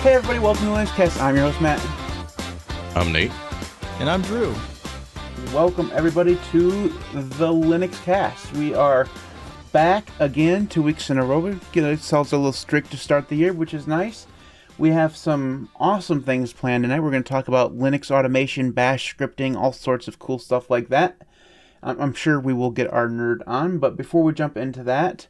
Hey everybody, welcome to Linuxcast. I'm your host, Matt. I'm Nate. And I'm Drew. Welcome everybody to the Linuxcast. We are back again 2 weeks in a row. We get ourselves a little streak to start the year, which is nice. We have some awesome things planned tonight. We're going to talk about Linux automation, bash scripting, all sorts of cool stuff like that. I'm sure we will get our nerd on, but before we jump into that,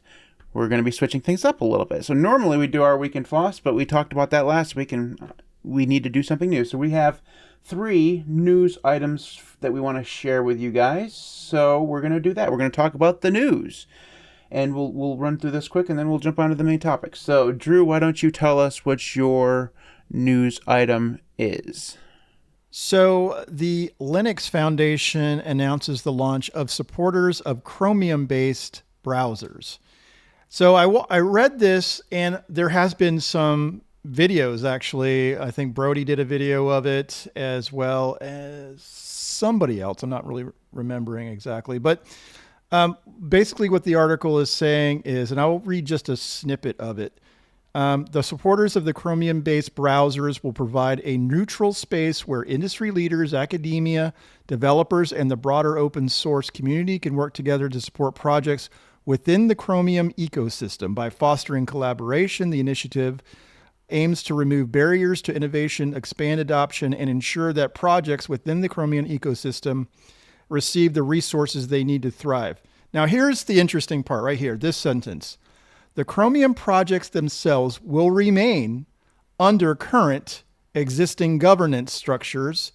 we're going to be switching things up a little bit. So normally we do our Week in FOSS, but we talked about that last week and we need to do something new. So we have 3 news items that we want to share with you guys. So we're going to do that. We're going to talk about the news. And we'll run through this quick and then we'll jump on to the main topic. So Drew, why don't you tell us what your news item is? So the Linux Foundation announces the launch of supporters of Chromium-based browsers. So I read this, and there has been some videos, actually. I think Brody did a video of it, as well as somebody else. I'm not really remembering exactly. But basically what the article is saying is, and I will read just a snippet of it, the supporters of the Chromium-based browsers will provide a neutral space where industry leaders, academia, developers, and the broader open source community can work together to support projects within the Chromium ecosystem. By fostering collaboration, the initiative aims to remove barriers to innovation, expand adoption, and ensure that projects within the Chromium ecosystem receive the resources they need to thrive. Now, here's the interesting part right here, this sentence. The Chromium projects themselves will remain under current existing governance structures,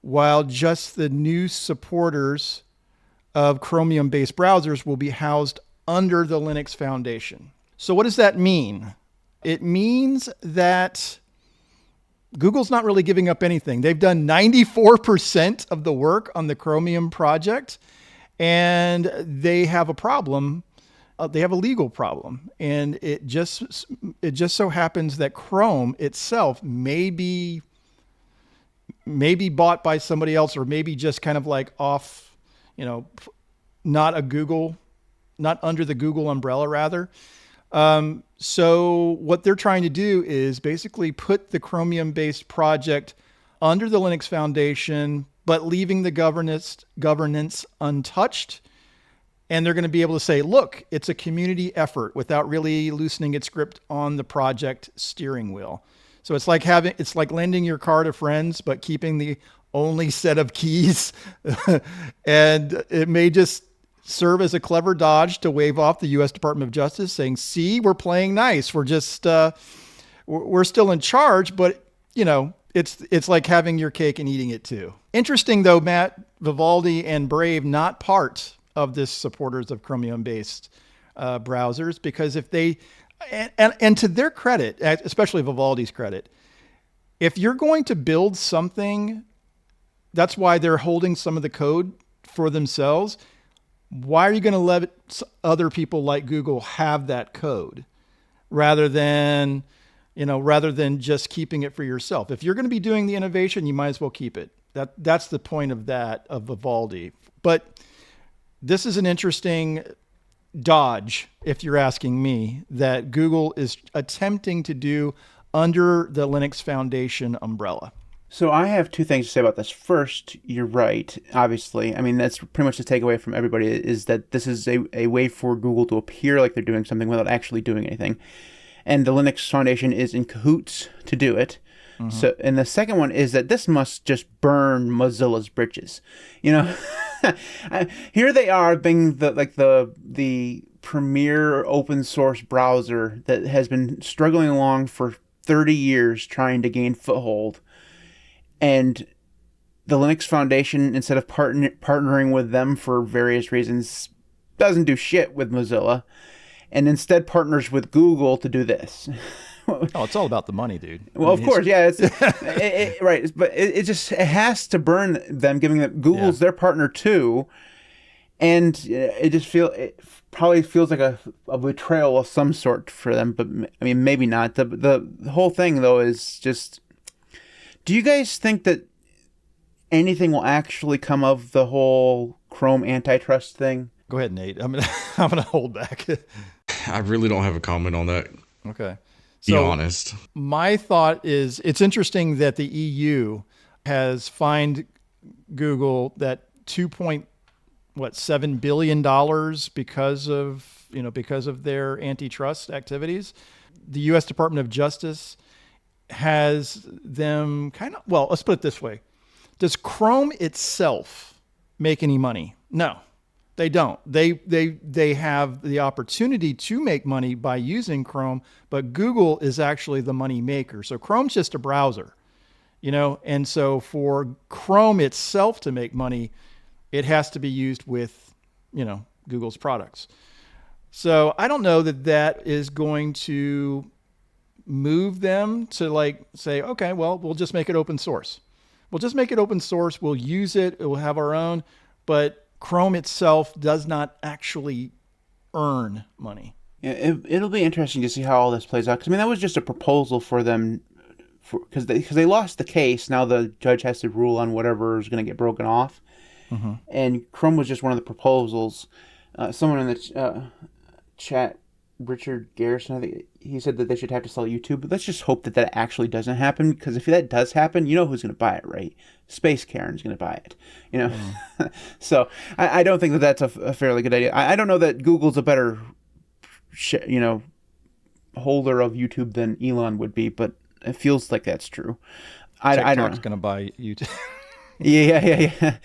while just the new supporters of Chromium-based browsers will be housed under the Linux Foundation. So what does that mean? It means that Google's not really giving up anything. They've done 94% of the work on the Chromium project, and they have a problem. They have a legal problem. And it just so happens that Chrome itself may be bought by somebody else, or maybe just kind of like off, not under the Google umbrella, rather. So what they're trying to do is basically put the Chromium-based project under the Linux Foundation, but leaving the governance untouched. And they're going to be able to say, look, it's a community effort without really loosening its grip on the project steering wheel. So it's like lending your car to friends, but keeping the only set of keys. And it may just serve as a clever dodge to wave off the U.S. Department of Justice, saying, see, we're playing nice. We're just, we're still in charge, but it's like having your cake and eating it too. Interesting though, Matt, Vivaldi and Brave, not part of this supporters of Chromium-based browsers, because if they, and to their credit, especially Vivaldi's credit, if you're going to build something, that's why they're holding some of the code for themselves. Why are you going to let other people like Google have that code rather than just keeping it for yourself? If you're going to be doing the innovation, you might as well keep it. That's the point of Vivaldi. But this is an interesting dodge, if you're asking me, that Google is attempting to do under the Linux Foundation umbrella. So I have 2 things to say about this. First, you're right, obviously. I mean, that's pretty much the takeaway from everybody, is that this is a way for Google to appear like they're doing something without actually doing anything. And the Linux Foundation is in cahoots to do it. Mm-hmm. So, and the second one is that this must just burn Mozilla's britches. Here they are being the premier open source browser that has been struggling along for 30 years trying to gain foothold. And the Linux Foundation, instead of partnering with them for various reasons, doesn't do shit with Mozilla, and instead partners with Google to do this. Oh, it's all about the money, dude. Well, of course, yeah, right. But it has to burn them, giving them Google's their partner too, and it probably feels like a betrayal of some sort for them. But I mean, maybe not. The whole thing though is just. Do you guys think that anything will actually come of the whole Chrome antitrust thing? Go ahead, Nate. I'm gonna hold back. I really don't have a comment on that. Okay. Be So honest. my thought is it's interesting that the EU has fined Google that 2.7 billion dollars because of their antitrust activities. The US Department of Justice has them let's put it this way. Does Chrome itself make any money? No. They don't. They have the opportunity to make money by using Chrome, but Google is actually the money maker. So Chrome's just a browser, and so for Chrome itself to make money, it has to be used with, Google's products. So I don't know that is going to move them to say, okay, well, we'll just make it open source. We'll just make it open source. We'll use it. It will have our own, but Chrome itself does not actually earn money. Yeah, it'll be interesting to see how all this plays out. 'Cause, I mean, that was just a proposal for them, because they lost the case. Now the judge has to rule on whatever is going to get broken off. Mm-hmm. And Chrome was just one of the proposals. Someone in the chat, Richard Garrison, I think he said that they should have to sell YouTube. But let's just hope that actually doesn't happen, because if that does happen, you know who's going to buy it, right? Space Karen's going to buy it, So I don't think that's a fairly good idea. I don't know that Google's a better, holder of YouTube than Elon would be, but it feels like that's true. I don't know. TikTok's going to buy YouTube. Yeah.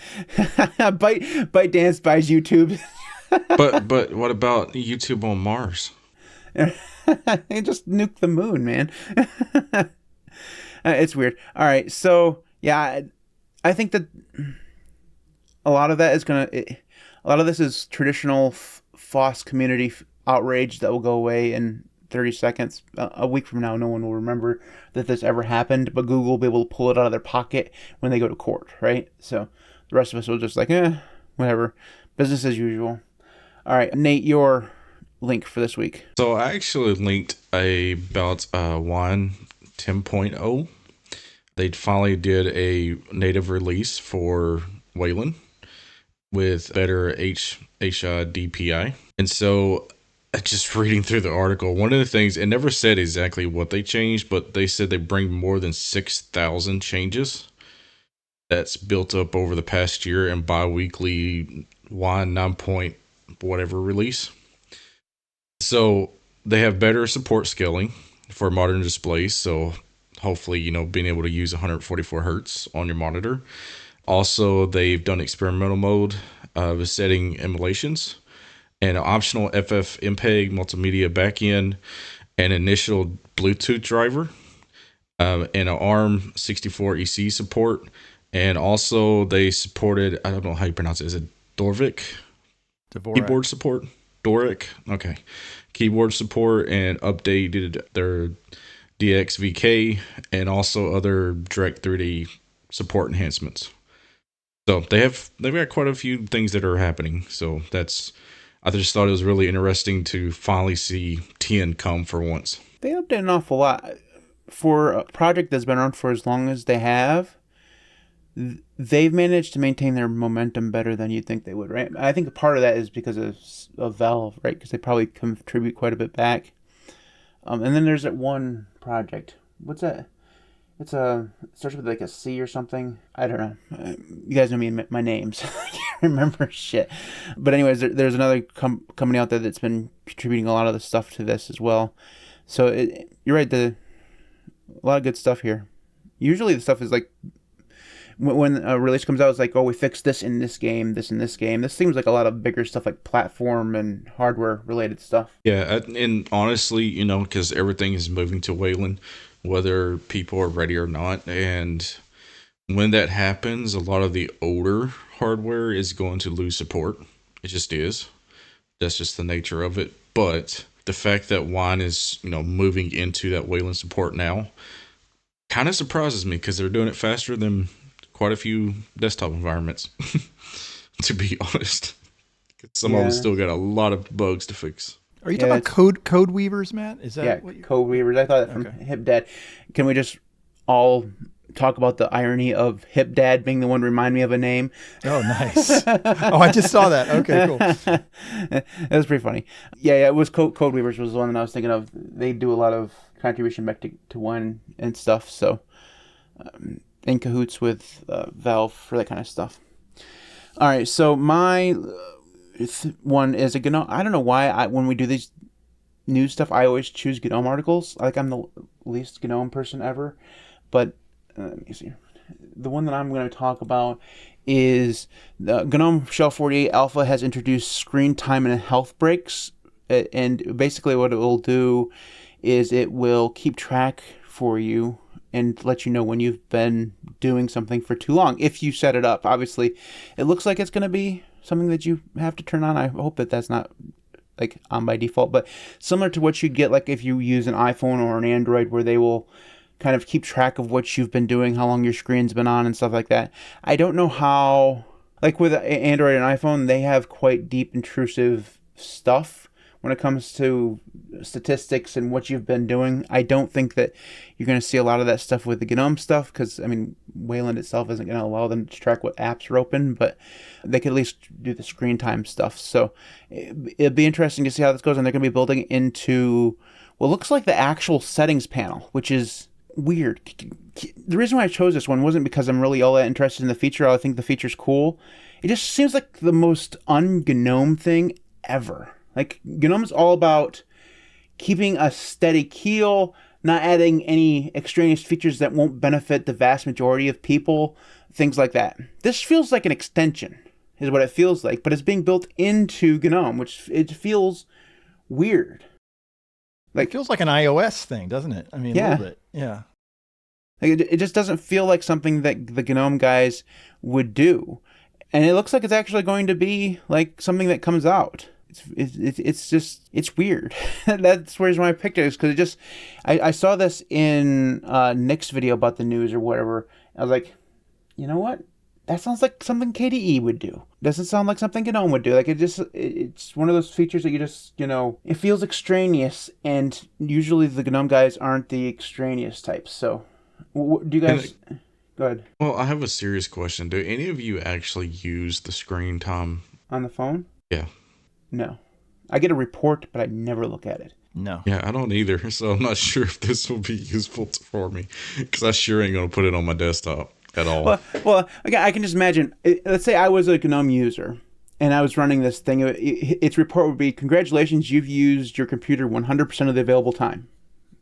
ByteDance buys YouTube. But what about YouTube on Mars? They just nuke the moon, man. It's weird. All right, so yeah, I think that a lot of that is a lot of this is traditional FOSS community outrage that will go away in 30 seconds. A week from now, no one will remember that this ever happened, but Google will be able to pull it out of their pocket when they go to court, right? So the rest of us will just whatever, business as usual. All right, Nate, your link for this week. So I actually linked about Wine 10.0. They finally did a native release for Wayland with better HDPI. And so just reading through the article, one of the things, it never said exactly what they changed, but they said they bring more than 6,000 changes that's built up over the past year and bi-weekly Wine 9 whatever release. So they have better support scaling for modern displays. So hopefully, being able to use 144 hertz on your monitor. Also, they've done experimental mode with setting emulations and an optional FFmpeg multimedia backend and initial Bluetooth driver and an ARM 64 EC support. And also they supported, I don't know how you pronounce it. Is it Dvorak? Keyboard support? Dvorak? Okay. Keyboard support, and updated their DXVK and also other Direct 3D support enhancements. So they've got quite a few things that are happening. So I just thought it was really interesting to finally see 10 come for once. They update an awful lot for a project that's been around for as long as they have. They've managed to maintain their momentum better than you'd think they would, right? I think a part of that is because of Valve, right? Because they probably contribute quite a bit back. And then there's that one project. What's that? It starts with a C or something. I don't know. You guys know me and my names. I can't remember shit. But anyways, there's another company out there that's been contributing a lot of the stuff to this as well. So you're right. A lot of good stuff here. Usually the stuff is when a release comes out, it's like, oh, we fixed this in this game, this in this game. This seems like a lot of bigger stuff, like platform and hardware related stuff. Yeah, and honestly, because everything is moving to Wayland, whether people are ready or not. And when that happens, a lot of the older hardware is going to lose support. It just is. That's just the nature of it. But the fact that Wine is, moving into that Wayland support now kind of surprises me, because they're doing it faster than quite a few desktop environments, to be honest. Some of them still got a lot of bugs to fix. Are you talking about code weavers, Matt? Is that code weavers? I thought that from HipDad. Can we just all talk about the irony of Hip Dad being the one to remind me of a name. Oh, nice. Oh, I just saw that. Okay, cool. That was pretty funny. Yeah, it was Code Weavers was the one that I was thinking of. They do a lot of contribution back to one and stuff, so in cahoots with Valve for that kind of stuff. All right, so my one is a GNOME. I don't know why when we do these news stuff, I always choose GNOME articles. Like, I'm the least GNOME person ever. But let me see. The one that I'm going to talk about is the GNOME Shell 48 Alpha has introduced screen time and health breaks. And basically what it will do is it will keep track for you and let you know when you've been doing something for too long, if you set it up. Obviously, it looks like it's going to be something that you have to turn on. I hope that that's not like on by default, but similar to what you get like if you use an iPhone or an Android, where they will kind of keep track of what you've been doing, how long your screen's been on and stuff like that. I don't know how, like with Android and iPhone, they have quite deep intrusive stuff when it comes to statistics and what you've been doing. I don't think that you're going to see a lot of that stuff with the GNOME stuff, because, I mean, Wayland itself isn't going to allow them to track what apps are open, but they could at least do the screen time stuff. So it'd be interesting to see how this goes, and they're going to be building into what looks like the actual settings panel, which is weird. The reason why I chose this one wasn't because I'm really all that interested in the feature. I think the feature's cool. It just seems like the most un-GNOME thing ever. Like, GNOME's all about keeping a steady keel, not adding any extraneous features that won't benefit the vast majority of people, things like that. This feels like an extension, is what it feels like, but it's being built into GNOME, which it feels weird. Like, it feels like an iOS thing, doesn't it? I mean, yeah. A little bit, yeah. Like, it just doesn't feel like something that the GNOME guys would do. And it looks like it's actually going to be like something that comes out. It's weird. That's the reason why I picked it, is because it just, I saw this in Nick's video about the news or whatever. I was like, you know what? That sounds like something KDE would do. Doesn't sound like something GNOME would do. Like, it's one of those features that you just, it feels extraneous, and usually the GNOME guys aren't the extraneous types. So, do you guys... Go ahead. Well, I have a serious question. Do any of you actually use the screen time? On the phone? Yeah. No. I get a report, but I never look at it. No. Yeah, I don't either, so I'm not sure if this will be useful for me, because I sure ain't going to put it on my desktop at all. Well, again, I can just imagine, let's say I was a GNOME user, and I was running this thing. Its report would be, congratulations, you've used your computer 100% of the available time.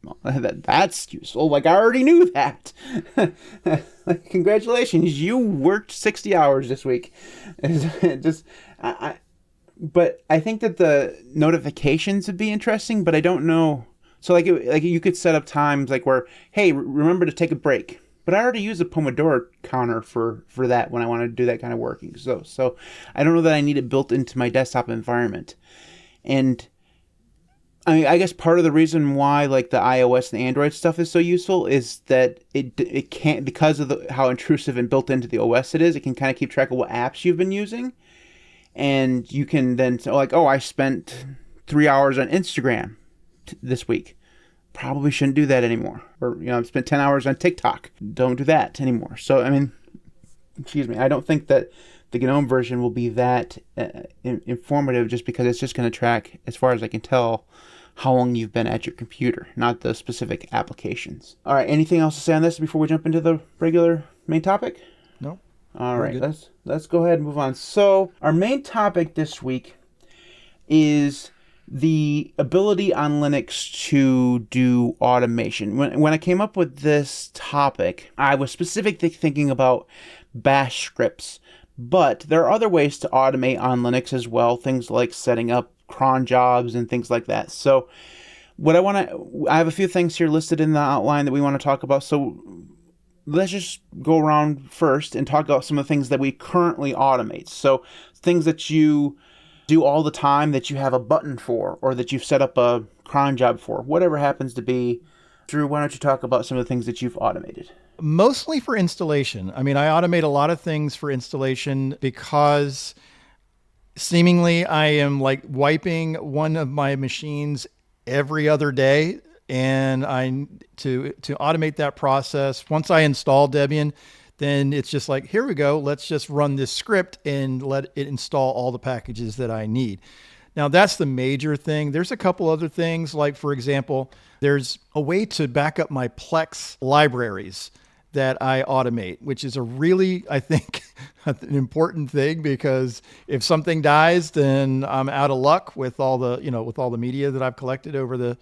Well, that's useful. Like, I already knew that. Like, congratulations, you worked 60 hours this week. But I think that the notifications would be interesting, but I don't know. So like you could set up times like where, hey, remember to take a break. But I already use a Pomodoro counter for that when I want to do that kind of working. So I don't know that I need it built into my desktop environment. And I mean, I guess part of the reason why like the iOS and Android stuff is so useful is that it can't, because of how intrusive and built into the OS it is, it can kind of keep track of what apps you've been using. And you can then say, like, oh, I spent 3 hours on Instagram this week. Probably shouldn't do that anymore. Or, I've spent 10 hours on TikTok. Don't do that anymore. So, I mean, I don't think that the GNOME version will be that informative, just because it's just going to track, as far as I can tell, how long you've been at your computer, not the specific applications. All right, anything else to say on this before we jump into the regular main topic? No. All right, let's go ahead and move on. So our main topic this week is the ability on Linux to do automation. When I came up with this topic, I was specifically thinking about bash scripts, but there are other ways to automate on Linux as well, things like setting up cron jobs and things like that. So I have a few things here listed in the outline that we want to talk about. So let's just go around first and talk about some of the things that we currently automate. So things that you do all the time that you have a button for, or that you've set up a cron job for, whatever happens to be. Drew, why don't you talk about some of the things that you've automated? Mostly for installation. I mean, I automate a lot of things for installation because seemingly I am like wiping one of my machines every other day and to automate that process. Once I install Debian, then it's just like, here we go. Let's just run this script and let it install all the packages that I need. Now, that's the major thing. There's a couple other things, like, for example, there's a way to back up my Plex libraries that I automate, which is a really, I think, an important thing, because if something dies, then I'm out of luck with all the, with all the media that I've collected over the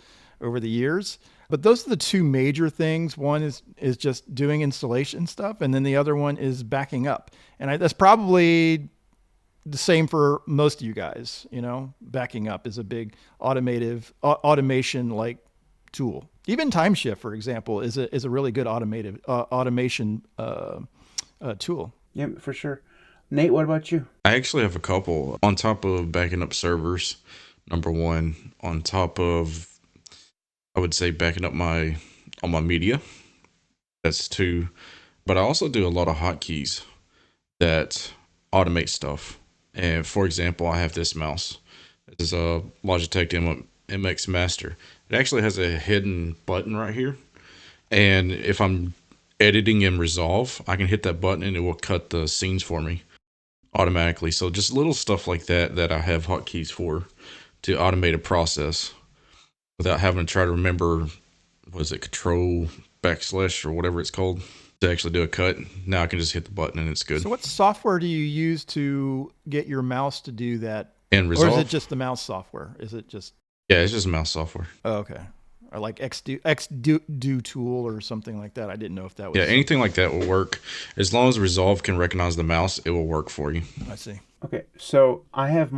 years. But those are the two major things. One is just doing installation stuff, and then the other one is backing up. And that's probably the same for most of you guys. Backing up is a big automation like tool. Even TimeShift, for example, is a really good automation tool. Yeah, for sure. Nate, what about you? I actually have a couple. On top of backing up servers, number one. On top of, I would say, backing up all my media. That's two. But I also do a lot of hotkeys that automate stuff. And for example, I have this mouse. This is a Logitech MX Master. It actually has a hidden button right here. And if I'm editing in Resolve, I can hit that button and it will cut the scenes for me automatically. So just little stuff like that I have hotkeys for, to automate a process without having to try to remember, was it Control / or whatever it's called, to actually do a cut. Now I can just hit the button and it's good. So what software do you use to get your mouse to do that? In Resolve? Or is it just the mouse software? Is it just... Yeah, it's just mouse software. Oh, okay. Or like XDo tool or something like that. I didn't know if that was... Yeah, anything like that will work. As long as Resolve can recognize the mouse, it will work for you. I see. Okay, so I have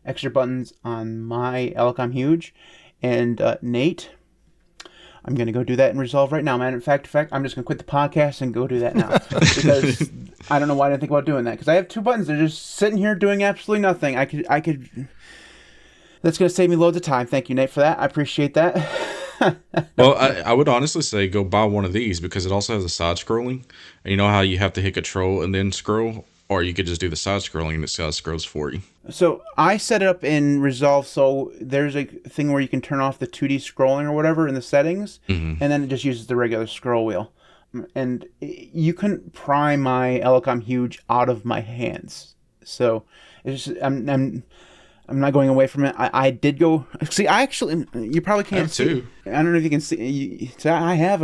extra buttons on my Elecom Huge, and Nate, I'm going to go do that in Resolve right now, man. In fact, I'm just going to quit the podcast and go do that now. Because I don't know why I didn't think about doing that. Because I have two buttons. They're just sitting here doing absolutely nothing. I could... That's going to save me loads of time. Thank you, Nate, for that. I appreciate that. Well, I would honestly say go buy one of these, because it also has a side scrolling. And you know how you have to hit Control and then scroll? Or you could just do the side scrolling and it side scrolls for you. So I set it up in Resolve, so there's a thing where you can turn off the 2D scrolling or whatever in the settings, and then it just uses the regular scroll wheel. And you couldn't pry my Elecom Huge out of my hands. So it's just, I'm not going away from it. I did go... See, I actually... You probably can't see. Too. I don't know if you can see. So I have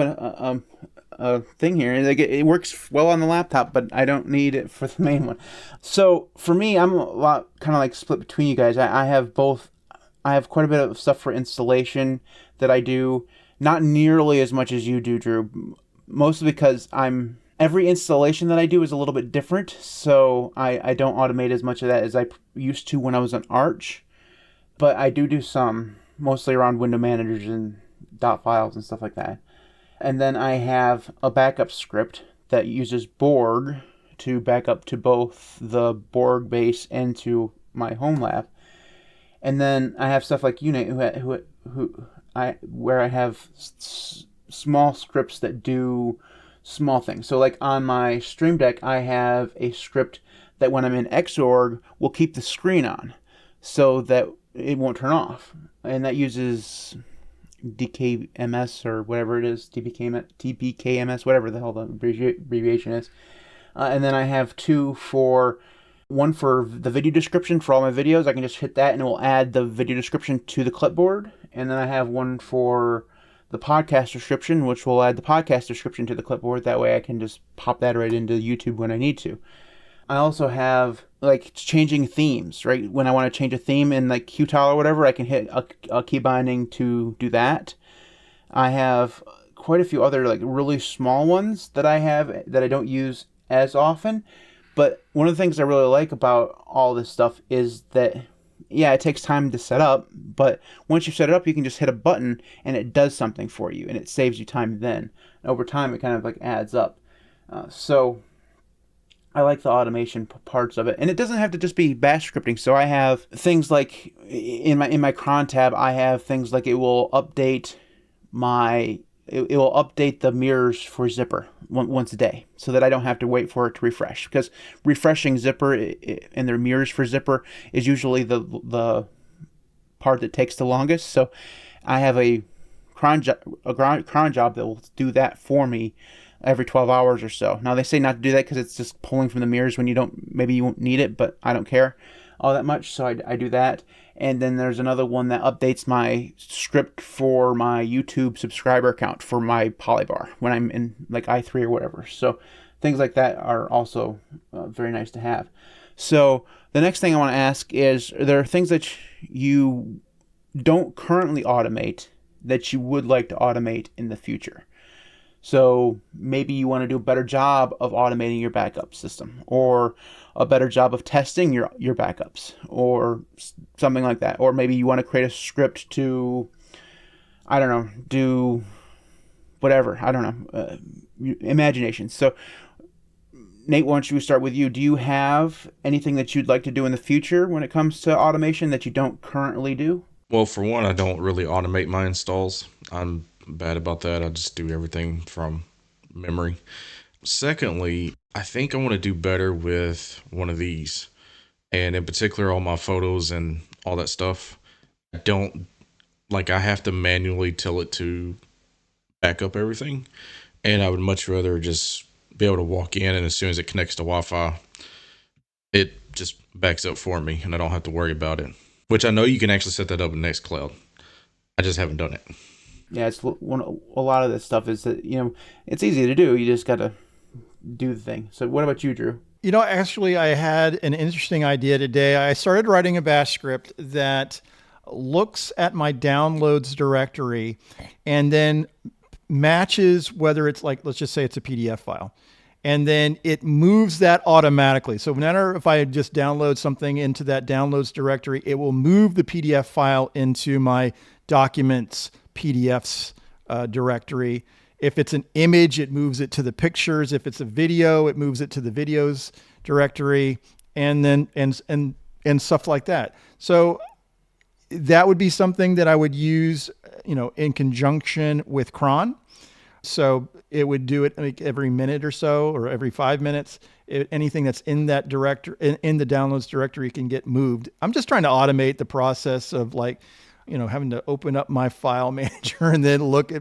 a thing here. Like, it works well on the laptop, but I don't need it for the main one. So for me, I'm a lot kind of like split between you guys. I have both. I have quite a bit of stuff for installation that I do. Not nearly as much as you do, Drew. Mostly because every installation that I do is a little bit different, so I don't automate as much of that as I used to when I was on Arch. But I do some, mostly around window managers and dot files and stuff like that. And then I have a backup script that uses Borg to back up to both the Borg base and to my home lab. And then I have stuff like Unit, where I have small scripts that do small things. So like on my Stream Deck, I have a script that when I'm in Xorg will keep the screen on so that it won't turn off. And that uses DKMS or whatever it is, TPKMS, whatever the hell the abbreviation is. And then I have one for the video description for all my videos. I can just hit that and it will add the video description to the clipboard. And then I have one for the podcast description, which will add the podcast description to the clipboard. That way I can just pop that right into YouTube when I need to. I also have like changing themes, right? When I want to change a theme in like Qtile or whatever, I can hit a key binding to do that. I have quite a few other like really small ones that I have that I don't use as often. But one of the things I really like about all this stuff is that, yeah, it takes time to set up, but once you set it up, you can just hit a button and it does something for you and it saves you time then. And over time, it kind of like adds up. So I like the automation parts of it, and it doesn't have to just be bash scripting. So I have things like in my cron tab, I have things like it will update the mirrors for Zypper once a day, so that I don't have to wait for it to refresh. Because refreshing Zypper and their mirrors for Zypper is usually the part that takes the longest. So I have a cron job that will do that for me every 12 hours or so. Now they say not to do that because it's just pulling from the mirrors when maybe you won't need it, but I don't care all that much, so I do that. And then there's another one that updates my script for my YouTube subscriber count for my polybar when I'm in like i3 or whatever. So things like that are also very nice to have. So the next thing I want to ask is, are there things that you don't currently automate that you would like to automate in the future? So maybe you want to do a better job of automating your backup system, or a better job of testing your backups, or something like that. Or maybe you want to create a script to, I don't know, do whatever. I don't know. Imagination. So Nate, why don't we start with you? Do you have anything that you'd like to do in the future when it comes to automation that you don't currently do? Well, for one, I don't really automate my installs. I'm bad about that. I just do everything from memory. Secondly, I think I want to do better with one of these, and in particular, all my photos and all that stuff. I have to manually tell it to back up everything, and I would much rather just be able to walk in, and as soon as it connects to Wi-Fi, it just backs up for me, and I don't have to worry about it. Which I know you can actually set that up in Nextcloud. I just haven't done it. Yeah, a lot of this stuff is that, it's easy to do. You just got to do the thing. So what about you, Drew? Actually, I had an interesting idea today. I started writing a bash script that looks at my downloads directory and then matches whether it's like, let's just say it's a PDF file. And then it moves that automatically. So whenever, if I just download something into that downloads directory, it will move the PDF file into my documents PDFs directory. If it's an image, it moves it to the pictures. If it's a video, it moves it to the videos directory, and then and stuff like that. So that would be something that I would use, in conjunction with cron. So it would do it like every minute or so, or every 5 minutes. Anything that's in that in the downloads directory can get moved. I'm just trying to automate the process of having to open up my file manager and then look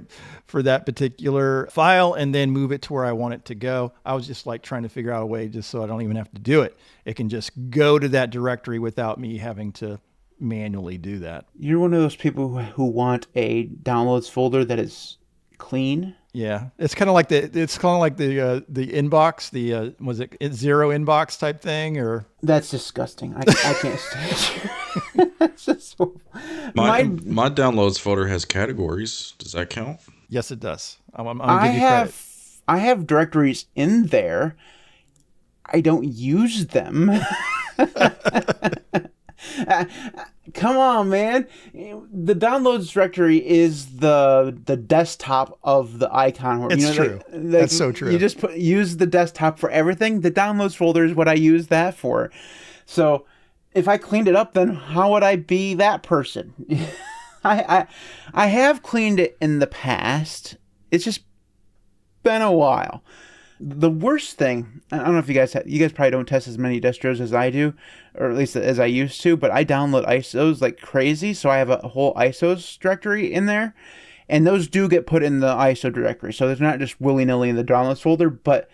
for that particular file and then move it to where I want it to go. I was just trying to figure out a way just so I don't even have to do it. It can just go to that directory without me having to manually do that. You're one of those people who want a downloads folder that is clean. Yeah, it's kind of like the inbox, was it zero inbox type thing, or that's disgusting. I can't stand it. That's just so... my downloads folder has categories. Does that count? Yes, it does. I'm gonna give you credit. I have directories in there. I don't use them. Come on, man. The downloads directory is the desktop of the icon. It's true. That's so true. You just use the desktop for everything. The downloads folder is what I use that for. So if I cleaned it up, then how would I be that person? I have cleaned it in the past. It's just been a while. The worst thing, I don't know if you guys probably don't test as many distros as I do, or at least as I used to, but I download ISOs like crazy, so I have a whole ISOs directory in there, and those do get put in the ISO directory, so they're not just willy-nilly in the downloads folder, but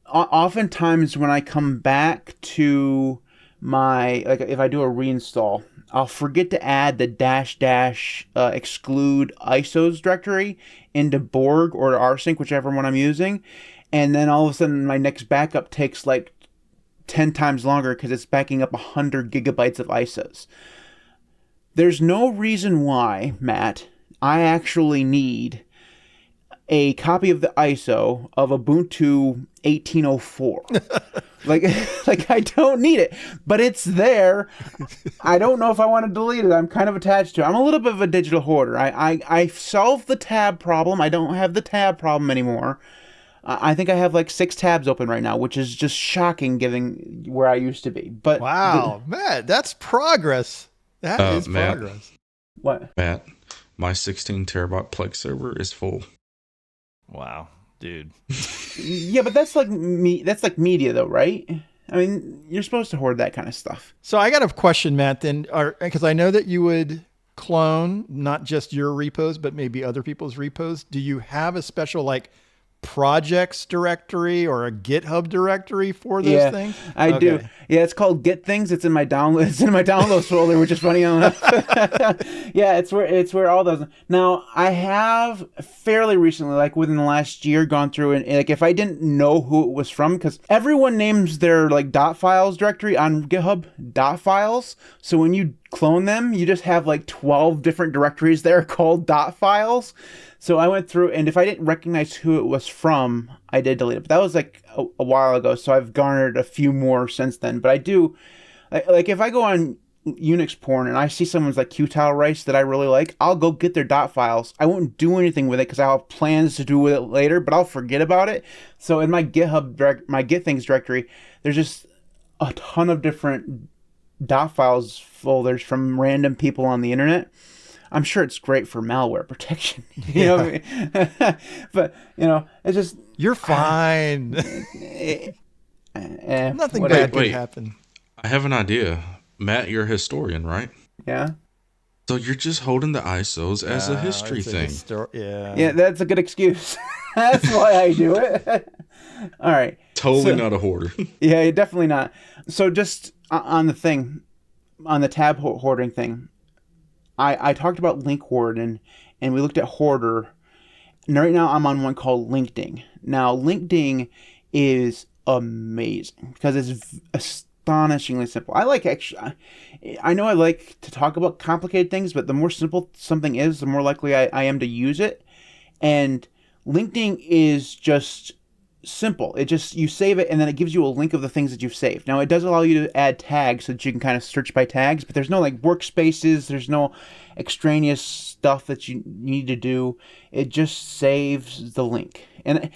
oftentimes when I come back to if I do a reinstall, I'll forget to add the -- exclude ISOs directory into Borg or rsync, whichever one I'm using. And then all of a sudden my next backup takes 10 times longer because it's backing up 100 gigabytes of ISOs. There's no reason why, Matt, I actually need a copy of the ISO of Ubuntu 1804. I don't need it, but it's there. I don't know if I want to delete it. I'm kind of attached to it. I'm a little bit of a digital hoarder. I solved the tab problem. I don't have the tab problem anymore. I think I have 6 tabs open right now, which is just shocking given where I used to be. But wow, Matt, that's progress. That is Matt, progress. What? Matt, my 16 terabyte Plex server is full. Wow, dude. Yeah, but that's like media though, right? I mean, you're supposed to hoard that kind of stuff. So I got a question, Matt, then, because I know that you would clone not just your repos, but maybe other people's repos, do you have a special like projects directory or a GitHub directory for those things? I do. Yeah, it's called Get Things. It's in my download. It's in my downloads folder, which is funny enough. Yeah, it's where all those. Now I have fairly recently, like within the last year, gone through and like if I didn't know who it was from, because everyone names their like .files directory on GitHub .files. So when you clone them, you just have like 12 different directories there called .files. So I went through, and if I didn't recognize who it was from, I did delete it. But that was like a while ago, so I've garnered a few more since then. But I do, like if I go on Unix porn and I see someone's like Qtile rice that I really like, I'll go get their .files. I won't do anything with it because I'll have plans to do with it later, but I'll forget about it. So in my GitHub, my Git Things directory, there's just a ton of different .files folders from random people on the internet. I'm sure it's great for malware protection. You know what I mean? But, it's just... You're fine. Nothing bad could happen. I have an idea. Matt, you're a historian, right? Yeah. So you're just holding the ISOs as a history thing. Yeah, that's a good excuse. That's why I do it. All right. Totally not a hoarder. Yeah, definitely not. So just on the tab hoarding thing, I talked about link hoarding, and we looked at Hoarder. And right now I'm on one called LinkedIn. Now, LinkedIn is amazing because it's astonishingly simple. I know I like to talk about complicated things, but the more simple something is, the more likely I am to use it. And LinkedIn is just simple. It just, you save it and then it gives you a link of the things that you've saved. Now it does allow you to add tags so that you can kind of search by tags, but there's no like workspaces, there's no extraneous stuff that you need to do. It just saves the link. And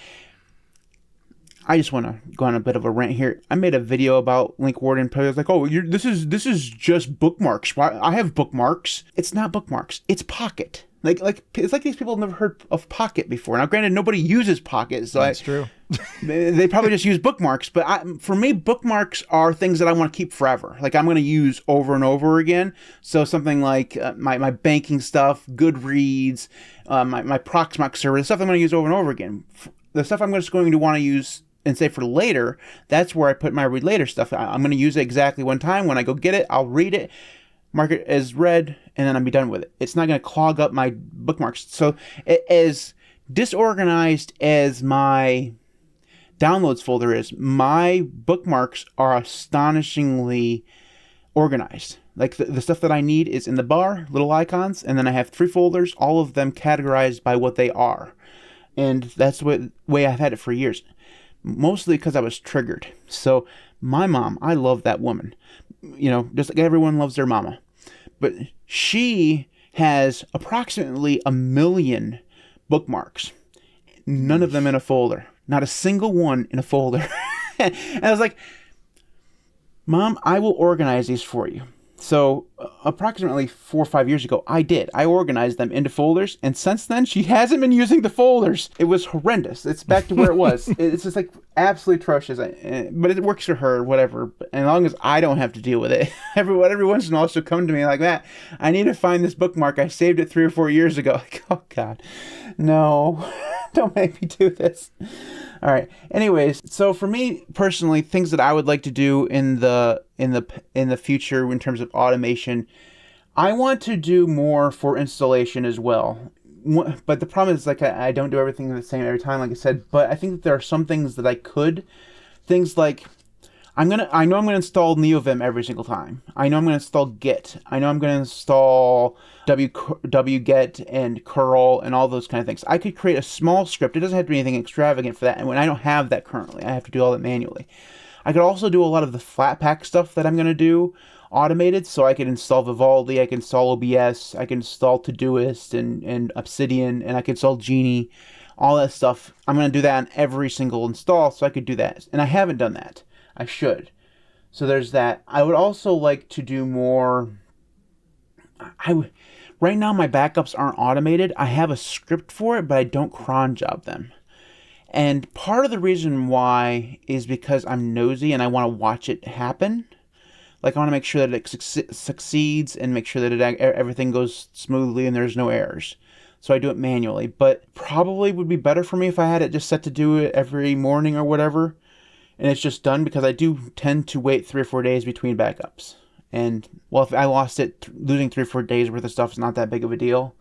I just want to go on a bit of a rant here. I made a video about link hoarding. I was like, "Oh, this is just bookmarks. Why I have bookmarks? It's not bookmarks. It's Pocket. Like it's like these people have never heard of Pocket before. Now, granted, nobody uses Pocket, so that's true. They probably just use bookmarks. But for me, bookmarks are things that I want to keep forever. Like I'm going to use over and over again. So something like my banking stuff, Goodreads, my Proxmox server, the stuff I'm going to use over and over again. The stuff I'm just going to want to use and say for later, that's where I put my read later stuff. I'm going to use it exactly one time. When I go get it, I'll read it, mark it as read, and then I'll be done with it. It's not going to clog up my bookmarks. So as disorganized as my downloads folder is, my bookmarks are astonishingly organized. Like the stuff that I need is in the bar, little icons, and then I have 3 folders, all of them categorized by what they are. And that's the way I've had it for years. Mostly because I was triggered. So my mom, I love that woman. Just like everyone loves their mama. But she has approximately 1 million bookmarks. None of them in a folder. Not a single one in a folder. And I was like, Mom, I will organize these for you. So approximately 4 or 5 years ago, I did. I organized them into folders, and since then, she hasn't been using the folders. It was horrendous. It's back to where it was. It's just like absolutely atrocious. But it works for her, whatever. And as long as I don't have to deal with it, every once in a while she'll come to me like that. I need to find this bookmark. I saved it 3 or 4 years ago. Like, oh God, no, don't make me do this. All right. Anyways, so for me personally, things that I would like to do in the future in terms of automation, I want to do more for installation as well. But the problem is like I don't do everything the same every time, like I said. But I think that there are some things that I could. Things like I know I'm gonna install NeoVim every single time. I know I'm gonna install Git. I know I'm gonna install wget and curl and all those kind of things. I could create a small script. It doesn't have to be anything extravagant for that. And when I don't have that currently, I have to do all that manually. I could also do a lot of the Flatpak stuff that I'm gonna do automated. So I could install Vivaldi, I can install OBS, I can install Todoist and Obsidian, and I can install Genie, all that stuff. I'm gonna do that on every single install, so I could do that. And I haven't done that. I should. So there's that. I would also like to do more. Right now my backups aren't automated. I have a script for it, but I don't cron job them. And part of the reason why is because I'm nosy and I want to watch it happen. Like, I want to make sure that it succeeds and make sure that everything goes smoothly and there's no errors. So I do it manually. But probably would be better for me if I had it just set to do it every morning or whatever. And it's just done, because I do tend to wait 3 or 4 days between backups. And, well, if I lost it, losing 3 or 4 days worth of stuff is not that big of a deal.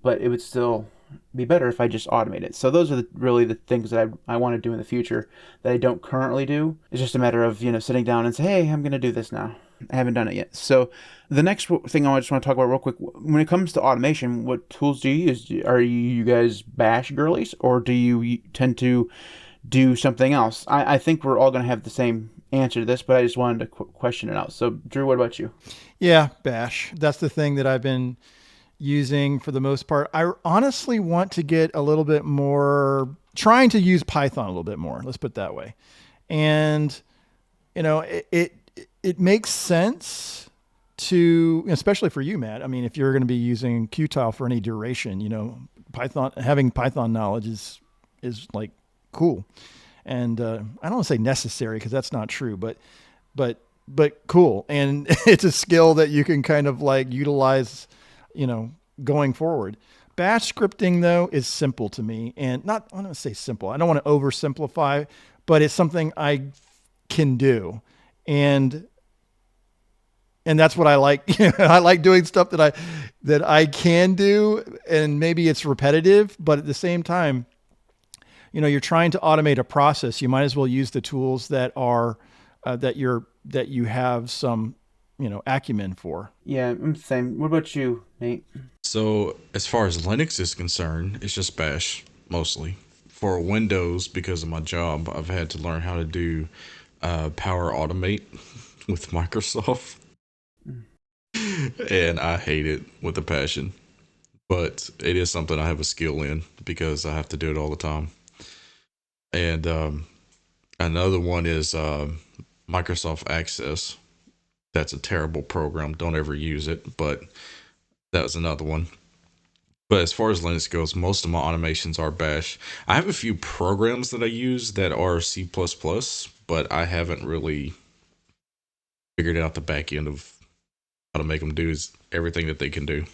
But it would still be better if I just automate it. So those are really the things that I want to do in the future that I don't currently do. It's just a matter of, sitting down and say, hey, I'm going to do this now. I haven't done it yet. So the next thing I just want to talk about real quick, when it comes to automation, what tools do you use? Are you guys bash girlies, or do you tend to do something else? I think we're all going to have the same answer to this, but I just wanted to question it out. So Drew, what about you? Yeah, bash. That's the thing that I've been using for the most part. I honestly want to get a little bit more, trying to use Python a little bit more. Let's put it that way. And, it makes sense to, especially for you, Matt. I mean, if you're going to be using Qtile for any duration, Python, having Python knowledge is like cool. And I don't want to say necessary, because that's not true, but cool. And it's a skill that you can kind of like utilize, going forward. Bash scripting, though, is simple to me, and I don't want to say simple. I don't want to oversimplify, but it's something I can do. And that's what I like. I like doing stuff that I can do, and maybe it's repetitive, but at the same time, you're trying to automate a process. You might as well use the tools that are that you have some acumen for. Yeah, I'm the same. What about you, Nate? So as far as Linux is concerned, it's just bash mostly. For Windows, because of my job, I've had to learn how to do Power Automate with Microsoft. And I hate it with a passion. But it is something I have a skill in, because I have to do it all the time. And another one is Microsoft Access. That's a terrible program. Don't ever use it. But that was another one. But as far as Linux goes, most of my automations are bash. I have a few programs that I use that are C++, but I haven't really figured out the back end of how to make them do everything that they can do.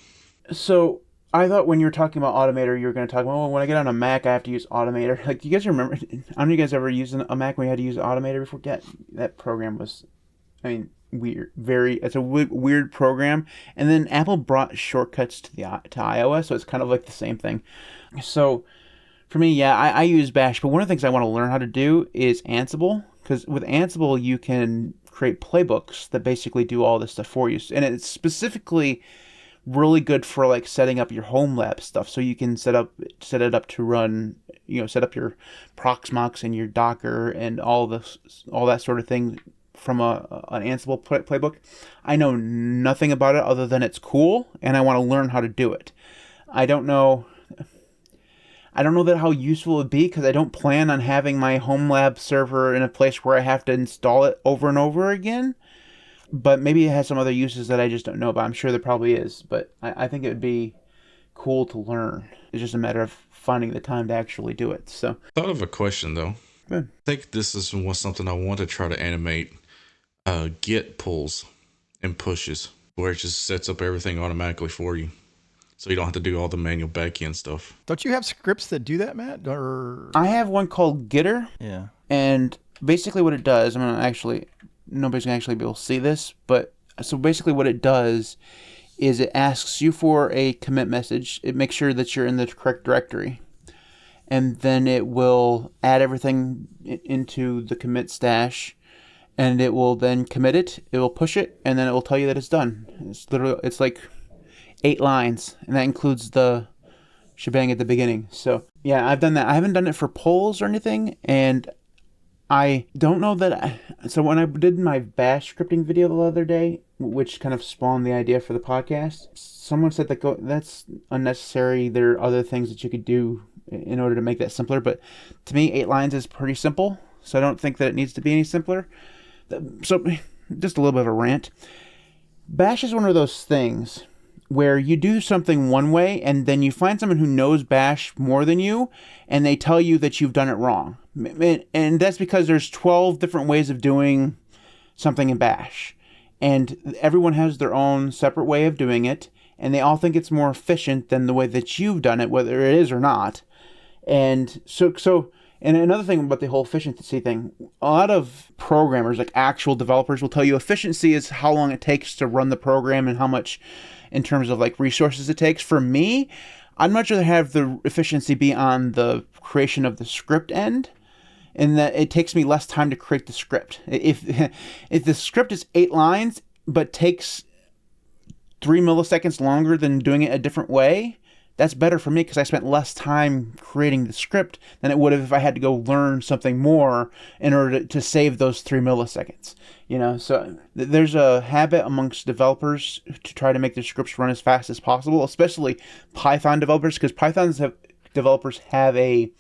So I thought when you were talking about Automator, you were going to talk about, when I get on a Mac, I have to use Automator. Like, do you guys remember? I don't know if you guys ever used a Mac when you had to use Automator before? That program was, weird. It's a weird program. And then Apple brought shortcuts to iOS, so it's kind of like the same thing. So for me, yeah, I use Bash, but one of the things I want to learn how to do is Ansible, because with Ansible you can create playbooks that basically do all this stuff for you, and it's specifically really good for like setting up your home lab stuff. So you can set it up to run, set up your Proxmox and your Docker and all that sort of thing from an Ansible playbook. I know nothing about it other than it's cool, and I want to learn how to do it. I don't know that how useful it would be, because I don't plan on having my home lab server in a place where I have to install it over and over again. But maybe it has some other uses that I just don't know about. I'm sure there probably is, but I think it would be cool to learn. It's just a matter of finding the time to actually do it. So, Thought of a question though. Good. I think this is something I want to try to animate. Git pulls and pushes, where it just sets up everything automatically for you, so you don't have to do all the manual backend stuff. Don't you have scripts that do that, Matt? Or I have one called Gitter. Yeah. And basically what it does, nobody's going to actually be able to see this, but so basically what it does is it asks you for a commit message. It makes sure that you're in the correct directory. And then it will add everything into the commit stash, and it will then commit it. It will push it, and then it will tell you that it's done. It's like 8 lines, and that includes the shebang at the beginning. So yeah, I've done that. I haven't done it for polls or anything, and I don't know that. So when I did my bash scripting video the other day, which kind of spawned the idea for the podcast, someone said that's unnecessary. There are other things that you could do in order to make that simpler. But to me, 8 lines is pretty simple, so I don't think that it needs to be any simpler. So just a little bit of a rant. Bash is one of those things where you do something one way, and then you find someone who knows Bash more than you, and they tell you that you've done it wrong. And that's because there's 12 different ways of doing something in Bash. and everyone has their own separate way of doing it, and they all think it's more efficient than the way that you've done it, whether it is or not. And and another thing about the whole efficiency thing, a lot of programmers, like actual developers, will tell you efficiency is how long it takes to run the program and how much in terms of like resources it takes. For me, I'd much rather have the efficiency be on the creation of the script end, in that it takes me less time to create the script. If the script is 8 lines but takes 3 milliseconds longer than doing it a different way, that's better for me because I spent less time creating the script than it would have if I had to go learn something more in order to save those 3 milliseconds. So there's a habit amongst developers to try to make their scripts run as fast as possible, especially Python developers, because developers have a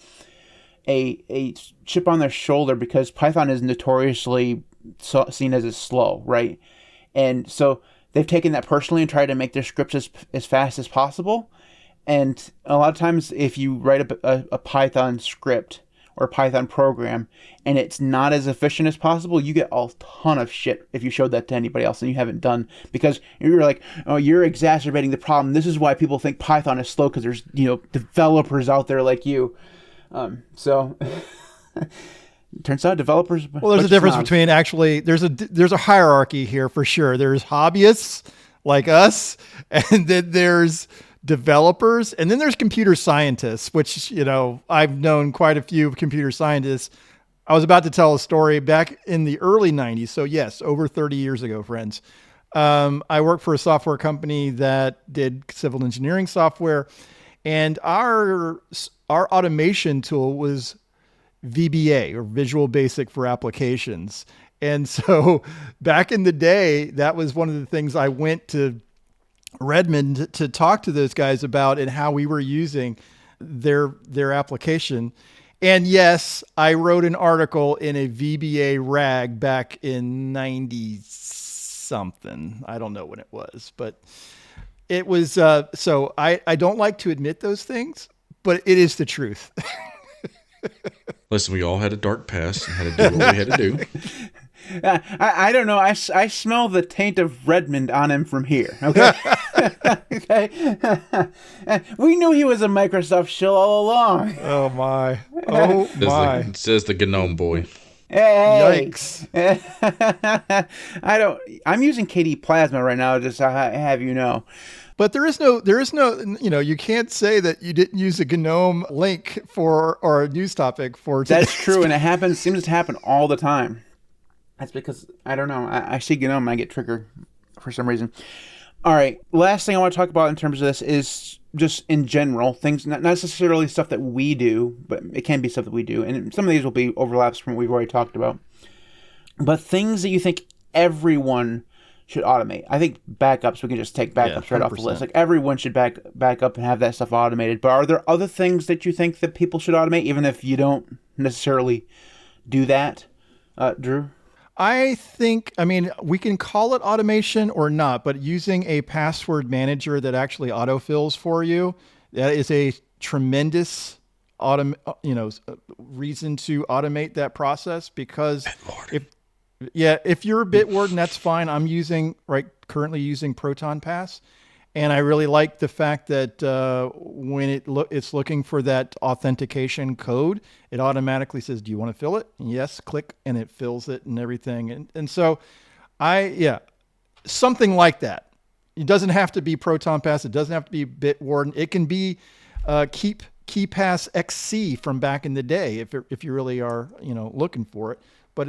chip on their shoulder because Python is notoriously seen as slow, right? And so they've taken that personally and tried to make their scripts as fast as possible. And a lot of times if you write a Python script or a Python program and it's not as efficient as possible, you get a ton of shit if you showed that to anybody else and you haven't done, because you're like, oh, you're exacerbating the problem. This is why people think Python is slow, because there's, developers out there like you. So turns out developers. Well, there's a difference between actually, there's a hierarchy here for sure. There's hobbyists like us, and then there's developers, and then there's computer scientists, which, I've known quite a few computer scientists. I was about to tell a story back in the early 90s. So yes, over 30 years ago, friends. I worked for a software company that did civil engineering software, and our automation tool was VBA, or Visual Basic for Applications. And so back in the day, that was one of the things I went to Redmond to talk to those guys about, and how we were using their application. And yes, I wrote an article in a VBA rag back in 90 something. I don't know when it was, but it was, so I don't like to admit those things, but it is the truth. Listen, we all had a dark past and had to do what we had to do. I don't know. I smell the taint of Redmond on him from here. Okay. Okay. We knew he was a Microsoft shill all along. Oh my. Oh my. It says the Gnome boy. Hey. Yikes. I'm using KD Plasma right now, just to have you know. But there is no, you can't say that you didn't use a GNOME link or a news topic for today. That's true, and seems to happen all the time. That's because, I don't know, I see GNOME and I get triggered for some reason. All right, last thing I want to talk about in terms of this is just in general, things, not necessarily stuff that we do, but it can be stuff that we do. And some of these will be overlaps from what we've already talked about. But things that you think everyone should automate. I think backups, we can just take backups right off the list. Like everyone should back up and have that stuff automated. But are there other things that you think that people should automate, even if you don't necessarily do that, Drew? I mean, we can call it automation or not, but using a password manager that actually autofills for you, that is a tremendous reason to automate that process, because if you're a Bitwarden, that's fine. I'm currently using Proton Pass, and I really like the fact that when it's looking for that authentication code, it automatically says, "Do you want to fill it?" And yes, click, and it fills it and everything. And so, something like that. It doesn't have to be Proton Pass. It doesn't have to be Bitwarden. It can be KeyPass XC from back in the day if you really are looking for it. But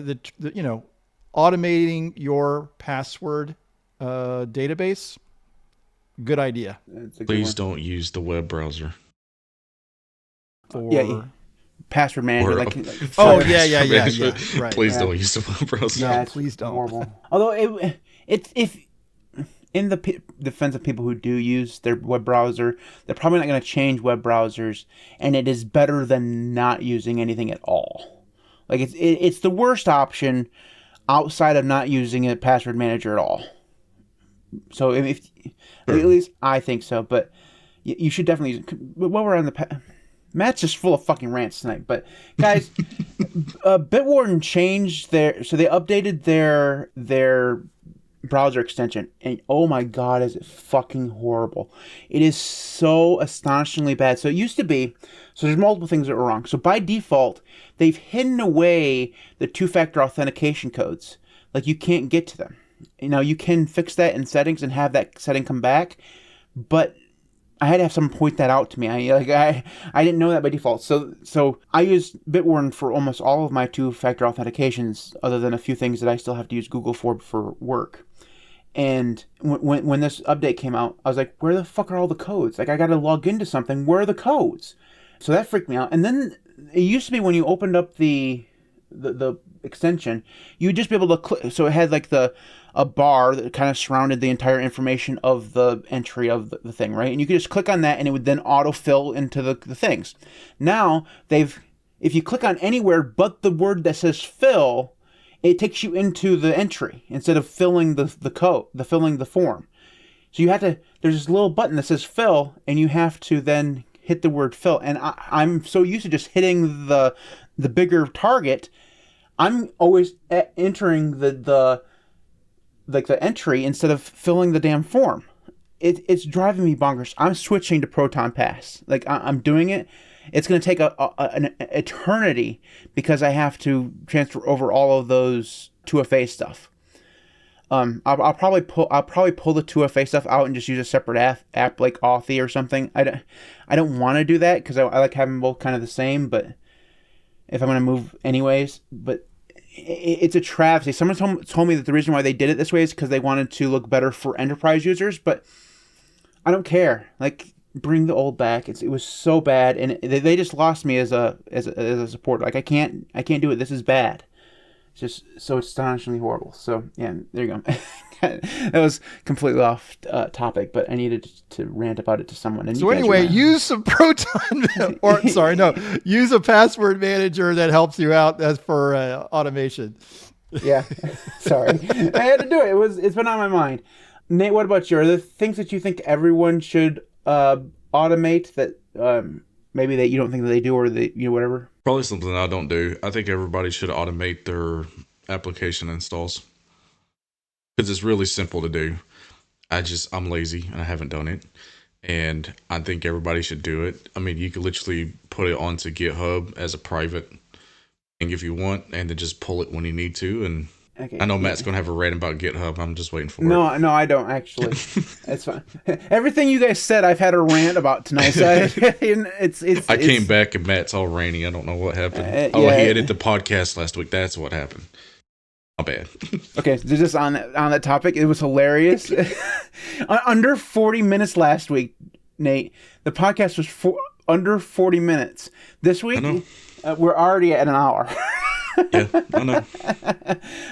automating your password database. Good idea. Please don't use the web browser. Password manager. Right. Please don't use the web browser. Yeah, please don't. Horrible. Although if in the defense of people who do use their web browser, they're probably not going to change web browsers, and it is better than not using anything at all. Like it's the worst option outside of not using a password manager at all. So if at least I think so, but you should definitely use it. While we're on Matt's just full of fucking rants tonight. But guys, Bitwarden changed they updated their browser extension, and oh my god, is it fucking horrible. It is so astonishingly bad. So it used to be, so there's multiple things that were wrong. So by default, they've hidden away the two-factor authentication codes. Like, you can't get to them. You can fix that in settings and have that setting come back, but I had to have someone point that out to me. I didn't know that by default. So I use Bitwarden for almost all of my two-factor authentications, other than a few things that I still have to use Google for work. And when this update came out, I was like, where the fuck are all the codes? Like, I got to log into something. Where are the codes? So that freaked me out. And then it used to be when you opened up the extension, you'd just be able to click. So it had like a bar that kind of surrounded the entire information of the entry of the thing, right? And you could just click on that and it would then autofill into the things. Now, if you click on anywhere but the word that says fill, it takes you into the entry instead of filling the code, filling the form. So you have to, there's this little button that says fill, and you have to then hit the word fill. And I'm so used to just hitting the bigger target, I'm always entering the entry instead of filling the damn form. It's driving me bonkers. I'm switching to Proton Pass. Like, I'm doing it. It's going to take an eternity because I have to transfer over all of those 2FA stuff. I'll probably pull the 2FA stuff out and just use a separate app like Authy or something. I don't want to do that because I like having both kind of the same. But if I'm going to move anyways, but it's a travesty. Someone told me that the reason why they did it this way is because they wanted to look better for enterprise users, but I don't care. Like, bring the old back. It was so bad, and they just lost me as a supporter. Like, I can't do it. This is bad. It's just so astonishingly horrible. So yeah, there you go. That was completely off topic, but I needed to rant about it to someone. And so anyway, use some Proton, use a password manager that helps you out as for automation. Yeah, sorry, I had to do it. It's been on my mind. Nate, what about you? Are there things that you think everyone should automate that maybe that you don't think that they do, or that whatever? Probably something I don't do. I think everybody should automate their application installs because it's really simple to do. I'm lazy and I haven't done it, and I think everybody should do it. I mean, you could literally put it onto GitHub as a private thing if you want, and then just pull it when you need to. And okay, I know Matt's going to have a rant about GitHub. I'm just waiting for it. No, I don't actually. It's fine. Everything you guys said, I've had a rant about tonight. So I came back and Matt's all rainy. I don't know what happened. He edited the podcast last week. That's what happened. Not bad. Okay, so just on that topic, it was hilarious. Under 40 minutes last week, Nate. The podcast was under 40 minutes. This week, we're already at an hour. Yeah, I know.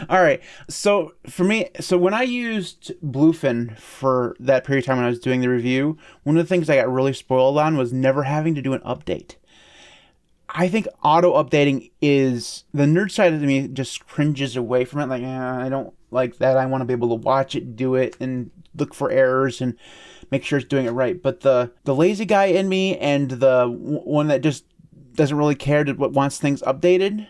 All right. So for me, when I used Bluefin for that period of time when I was doing the review, one of the things I got really spoiled on was never having to do an update. I think auto updating is, the nerd side of me just cringes away from it. Like, I don't like that. I want to be able to watch it, do it, and look for errors and make sure it's doing it right. But the lazy guy in me and the one that just doesn't really care what wants things updated,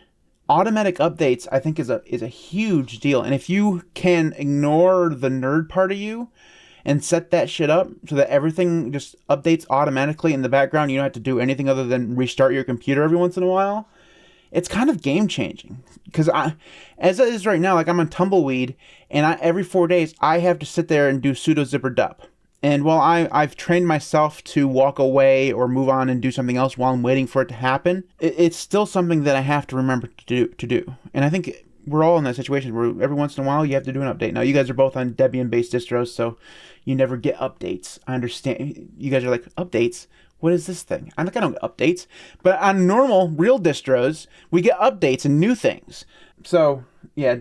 automatic updates, I think, is a huge deal. And if you can ignore the nerd part of you and set that shit up so that everything just updates automatically in the background, you don't have to do anything other than restart your computer every once in a while, it's kind of game changing. Because as it is right now, like, I'm on Tumbleweed, and every 4 days I have to sit there and do sudo zipper dup. And while I've trained myself to walk away or move on and do something else while I'm waiting for it to happen, it's still something that I have to remember to do. And I think we're all in that situation where every once in a while you have to do an update. Now, you guys are both on Debian-based distros, so you never get updates. I understand. You guys are like, updates? What is this thing? I don't get updates. But on normal, real distros, we get updates and new things. So, yeah,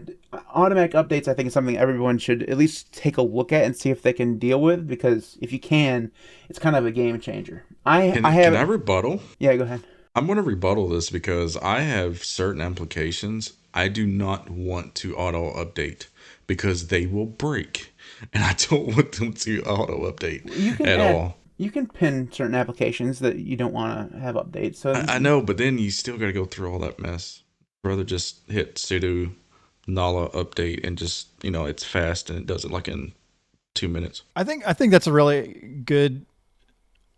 automatic updates, I think, is something everyone should at least take a look at and see if they can deal with, because if you can, it's kind of a game changer. Can I rebuttal? Yeah, go ahead. I'm going to rebuttal this because I have certain applications I do not want to auto update because they will break, and I don't want them to auto update all. You can pin certain applications that you don't want to have updates. So I know, but then you still got to go through all that mess. Rather just hit sudo Nala update and just, it's fast and it does it like in 2 minutes. I think that's a really good,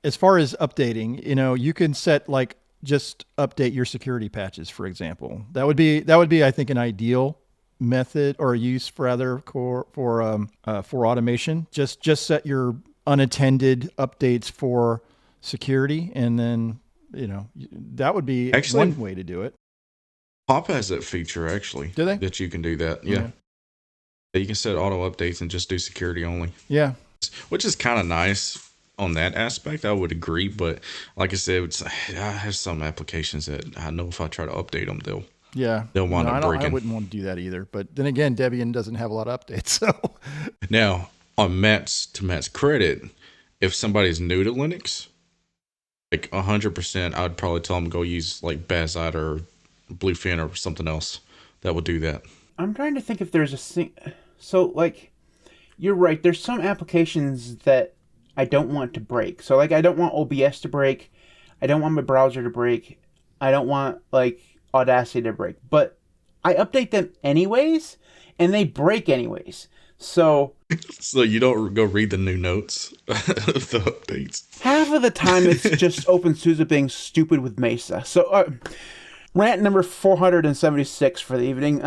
as far as updating, you can set like just update your security patches, for example. That would be I think an ideal method or use for automation. Just set your unattended updates for security, and then that would be Actually, one way to do it. Pop has that feature actually. Do they? That you can do that. Yeah. You can set auto updates and just do security only. Yeah. Which is kind of nice on that aspect. I would agree, but like I said, I have some applications that I know if I try to update them, they'll wind up breaking. I wouldn't want to do that either. But then again, Debian doesn't have a lot of updates. So now, on Matt's credit, if somebody's new to Linux, like 100%, I'd probably tell them go use like Bazite or Bluefin or something else that will do that. I'm trying to think if there's so like, you're right. There's some applications that I don't want to break. So like, I don't want OBS to break. I don't want my browser to break. I don't want like Audacity to break. But I update them anyways, and they break anyways. So you don't go read the new notes of the updates. Half of the time it's just OpenSUSE being stupid with Mesa. So rant number 476 for the evening.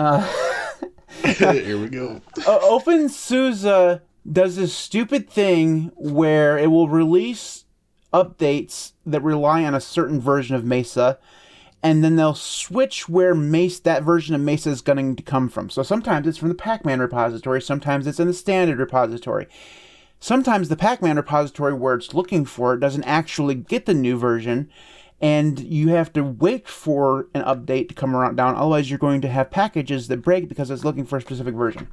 Here we go. OpenSUSE does this stupid thing where it will release updates that rely on a certain version of Mesa, and then they'll switch where that version of Mesa is going to come from. So sometimes it's from the Pacman repository, sometimes it's in the standard repository. Sometimes the Pacman repository where it's looking for it doesn't actually get the new version, and you have to wait for an update to come down. Otherwise, you're going to have packages that break because it's looking for a specific version.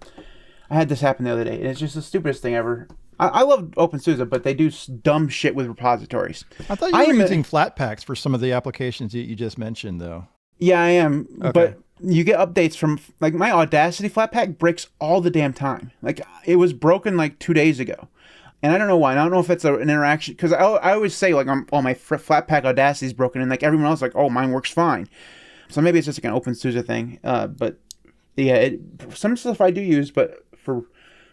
I had this happen the other day, and it's just the stupidest thing ever. I love OpenSUSE, but they do dumb shit with repositories. I thought you were using Flatpaks for some of the applications that you just mentioned, though. Yeah, I am. Okay. But you get updates from, like, my Audacity Flatpak breaks all the damn time. Like, it was broken like 2 days ago. And I don't know why. I don't know if it's an interaction, because I always say, like, my Flatpak Audacity is broken, and like everyone else, like, oh, mine works fine. So maybe it's just like an OpenSUSE thing. But yeah, some stuff I do use, but for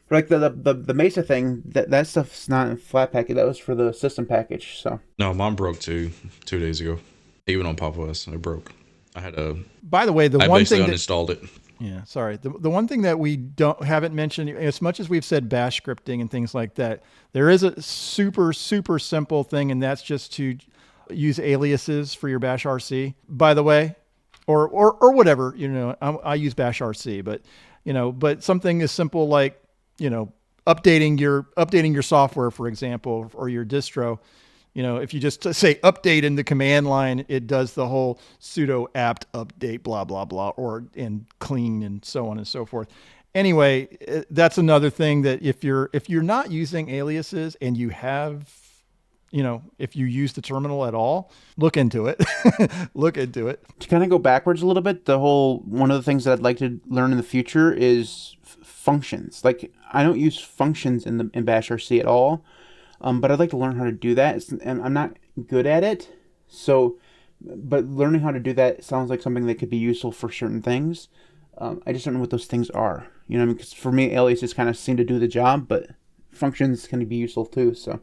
like the Mesa thing, that stuff's not in Flatpak. That was for the system package. So no, mine broke 2 days ago. Even on Pop! OS, it broke. I had a. By the way, I one basically thing uninstalled it. Yeah, sorry. The one thing that we haven't mentioned, as much as we've said bash scripting and things like that, there is a super, super simple thing, and that's just to use aliases for your bash RC, by the way, or whatever, I use bash RC, but something as simple like, updating your software, for example, or your distro. If you just say update in the command line, it does the whole sudo apt update, blah, blah, blah, and clean and so on and so forth. Anyway, that's another thing that if you're not using aliases and you have, if you use the terminal at all, look into it. Look into it. To kind of go backwards a little bit, one of the things that I'd like to learn in the future is functions. Like, I don't use functions in bash RC at all. But I'd like to learn how to do that, and I'm not good at it. So, but learning how to do that sounds like something that could be useful for certain things. I just don't know what those things are. Because for me, aliases kind of seem to do the job, but functions can be useful too. So,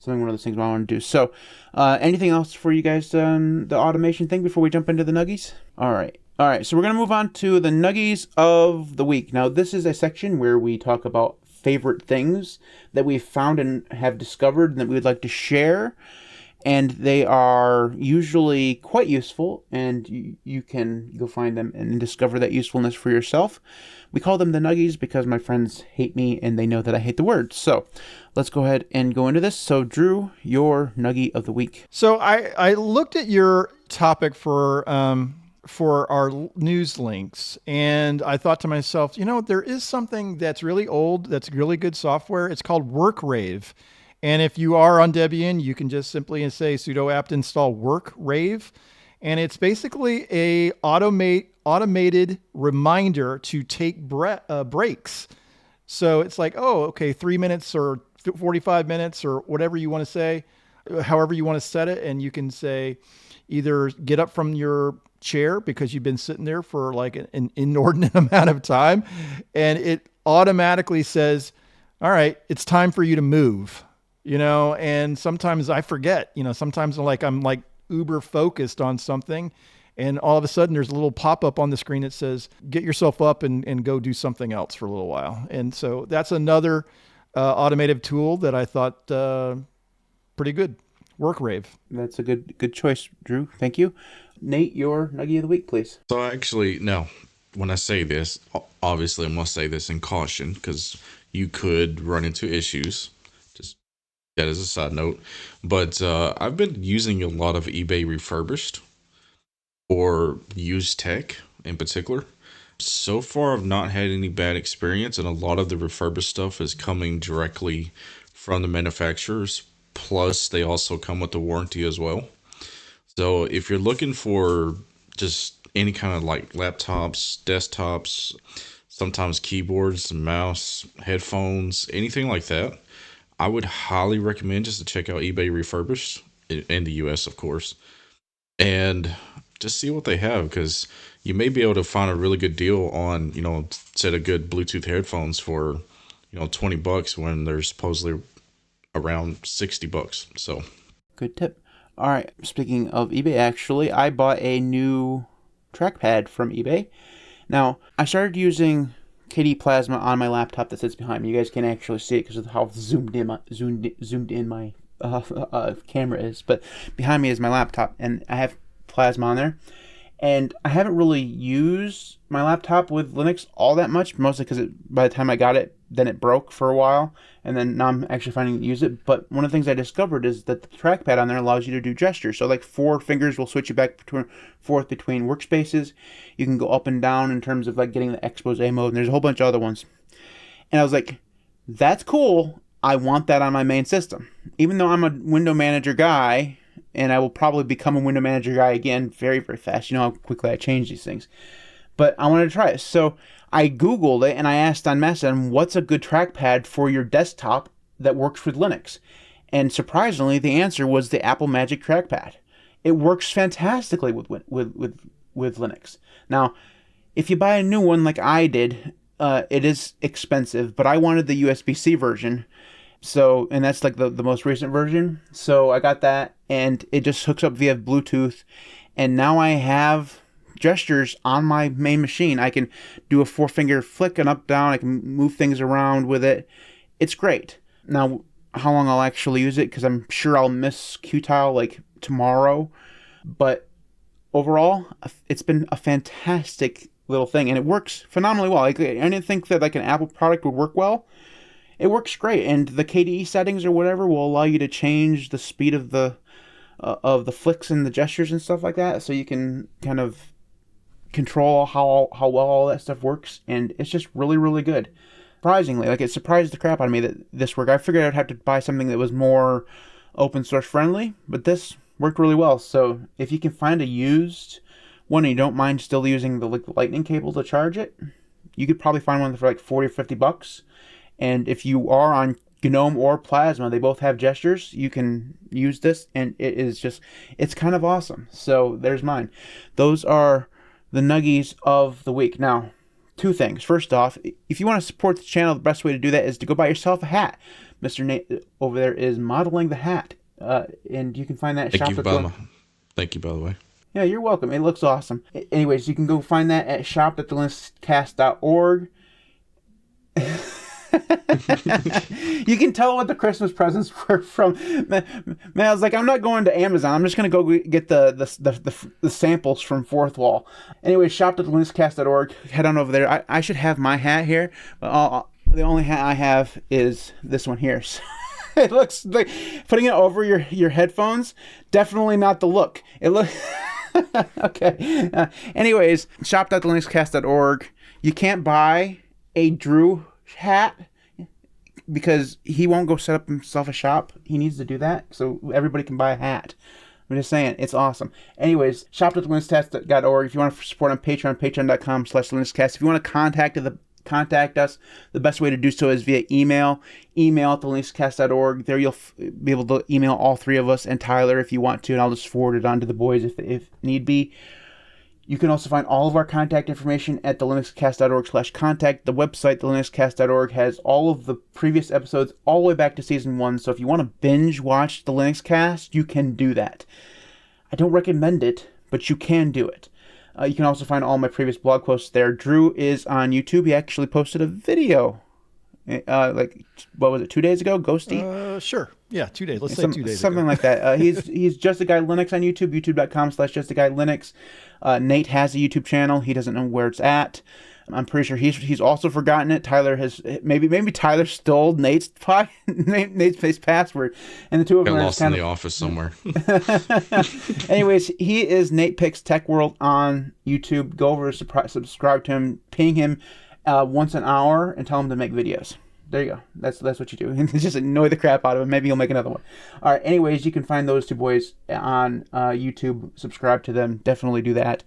one of those things I want to do. So, anything else for you guys on the automation thing before we jump into the Nuggies? All right. So we're gonna move on to the Nuggies of the week. Now, this is a section where we talk about favorite things that we've found and have discovered and that we would like to share, and they are usually quite useful, and you can go find them and discover that usefulness for yourself. We call them the Nuggies because my friends hate me and they know that I hate the word. So let's go ahead and go into this. So Drew, your Nuggie of the week. So I looked at your topic for our news links, and I thought to myself, there is something that's really old, that's really good software. It's called Workrave. And if you are on Debian, you can just simply say sudo apt install Workrave. And it's basically a automated reminder to take breaks. So it's like, 3 minutes or 45 minutes or whatever you want to say, however you want to set it. And you can say either get up from your chair because you've been sitting there for like an inordinate amount of time, and it automatically says, all right, it's time for you to move, and sometimes I forget, sometimes I'm like uber focused on something, and all of a sudden there's a little pop-up on the screen that says, get yourself up and go do something else for a little while. And so that's another automated tool that I thought pretty good. Workrave. That's a good choice, Drew. Thank you. Nate, your Nuggie of the week, please. So actually, no, when I say this, obviously I must say this in caution because you could run into issues. Just that as a side note. But I've been using a lot of eBay refurbished or used tech in particular. So far, I've not had any bad experience, and a lot of the refurbished stuff is coming directly from the manufacturers. Plus, they also come with the warranty as well. So if you're looking for just any kind of like laptops, desktops, sometimes keyboards, mouse, headphones, anything like that, I would highly recommend just to check out eBay refurbished in the US, of course, and just see what they have, because you may be able to find a really good deal on, set of good Bluetooth headphones for, $20 when they're supposedly around $60. So good tip. All right, speaking of eBay, actually, I bought a new trackpad from eBay. Now, I started using KD Plasma on my laptop that sits behind me. You guys can't actually see it because of how zoomed in my camera is, but behind me is my laptop, and I have Plasma on there. And I haven't really used my laptop with Linux all that much, mostly because by the time I got it, then it broke for a while, and then now I'm actually finding to use it. But one of the things I discovered is that the trackpad on there allows you to do gestures. So like 4 fingers will switch you back forth between workspaces. You can go up and down in terms of like getting the expose mode, and there's a whole bunch of other ones. And I was like, that's cool. I want that on my main system. Even though I'm a window manager guy, and I will probably become a window manager guy again very, very fast. You know how quickly I change these things. But I wanted to try it. So I Googled it, and I asked on Mastodon, what's a good trackpad for your desktop that works with Linux? And surprisingly, the answer was the Apple Magic Trackpad. It works fantastically with Linux. Now, if you buy a new one like I did, it is expensive, but I wanted the USB-C version. So, and that's like the most recent version. So I got that, and it just hooks up via Bluetooth. And now I have gestures on my main machine. I can do a 4-finger flick and up, down. I can move things around with it. It's great. Now, how long I'll actually use it, because I'm sure I'll miss Qtile like tomorrow. But overall, it's been a fantastic little thing, and it works phenomenally well. Like, I didn't think that like an Apple product would work well. It works great, and the KDE settings or whatever will allow you to change the speed of the flicks and the gestures and stuff like that, so you can kind of control how well all that stuff works, and it's just really, really good. Surprisingly, like, it surprised the crap out of me that this worked. I figured I'd have to buy something that was more open source friendly, but this worked really well. So if you can find a used one and you don't mind still using the lightning cable to charge it, you could probably find one for like $40 or $50. And if you are on Gnome or Plasma, they both have gestures. You can use this, and it is just, it's kind of awesome. So there's mine. Those are the Nuggies of the week. Now, 2 things. First off, if you want to support the channel, the best way to do that is to go buy yourself a hat. Mr. Nate over there is modeling the hat, and you can find that at Thank you, by the way. Yeah, you're welcome. It looks awesome. Anyways, you can go find that at shop.thelinuxcast.org. You can tell what the Christmas presents were from. Man, I was like, I'm not going to Amazon. I'm just going to go get the samples from Fourth Wall. Anyway, shop.thelinuxcast.org. Head on over there. I should have my hat here, but the only hat I have is this one here. So it looks like putting it over your headphones. Definitely not the look. It look okay. Anyways, shop.thelinuxcast.org. You can't buy a Drew hat because he won't go set up himself a shop. He needs to do that so everybody can buy a hat. I'm just saying, it's awesome. Anyways, shop.thelinuxcast.org. If you want to support on Patreon, patreon.com/linuxcast. If you want to contact us, the best way to do so is via email at thelinuxcast.org. There you'll be able to email all 3 of us and Tyler if you want to, and I'll just forward it on to the boys if need be. You can also find all of our contact information at thelinuxcast.org/contact. The website, thelinuxcast.org, has all of the previous episodes all the way back to season 1. So if you want to binge watch the Linux Cast, you can do that. I don't recommend it, but you can do it. You can also find all my previous blog posts there. Drew is on YouTube. He actually posted a video, what was it, 2 days ago? Ghosty? Sure. Yeah, 2 days. Let's say 2 days something ago. like that. He's Just a Guy Linux on YouTube, youtube.com/Just a Guy Linux. Nate has a YouTube channel. He doesn't know where it's at. I'm pretty sure he's also forgotten it. Tyler has maybe Tyler stole Nate's password, and the two of them got lost in the office somewhere. Anyways, he is Nate Picks Tech World on YouTube. Go over, subscribe to him, ping him once an hour, and tell him to make videos. There you go. That's what you do. Just annoy the crap out of him. Maybe he'll make another one. All right. Anyways, you can find those two boys on YouTube. Subscribe to them. Definitely do that.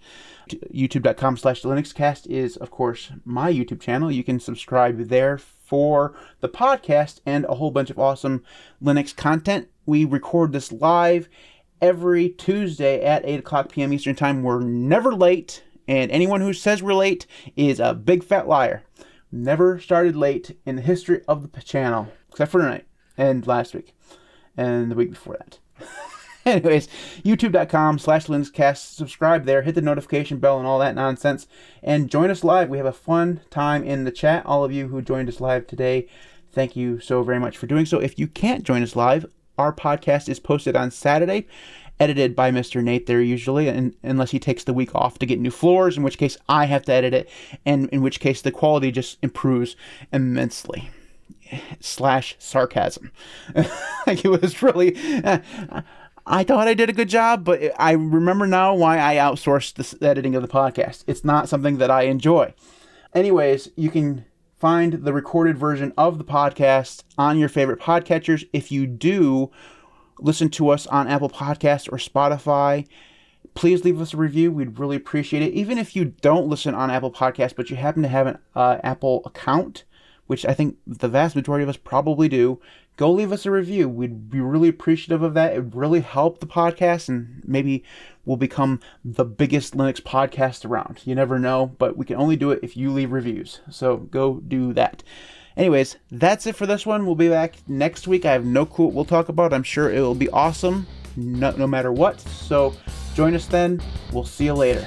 YouTube.com/LinuxCast is, of course, my YouTube channel. You can subscribe there for the podcast and a whole bunch of awesome Linux content. We record this live every Tuesday at 8 o'clock p.m. Eastern Time. We're never late, and anyone who says we're late is a big fat liar. Never started late in the history of the channel, except for tonight and last week and the week before that. Anyways, youtube.com/LinuxCast. Subscribe there, hit the notification bell and all that nonsense, and join us live. We have a fun time in the chat. All of you who joined us live today, thank you so very much for doing so. If you can't join us live, our podcast is posted on Saturday, edited by Mr. Nate there usually, and unless he takes the week off to get new floors, in which case I have to edit it, and in which case the quality just improves immensely. /sarcasm. Like, it was really... I thought I did a good job, but I remember now why I outsourced the editing of the podcast. It's not something that I enjoy. Anyways, you can find the recorded version of the podcast on your favorite podcatchers. If you do listen to us on Apple Podcasts or Spotify, please leave us a review. We'd really appreciate it. Even if you don't listen on Apple Podcasts, but you happen to have an Apple account, which I think the vast majority of us probably do, go leave us a review. We'd be really appreciative of that. It would really help the podcast, and maybe we'll become the biggest Linux podcast around. You never know, but we can only do it if you leave reviews. So go do that. Anyways, that's it for this one. We'll be back next week. I have no clue what we'll talk about. I'm sure it will be awesome, no matter what. So join us then. We'll see you later.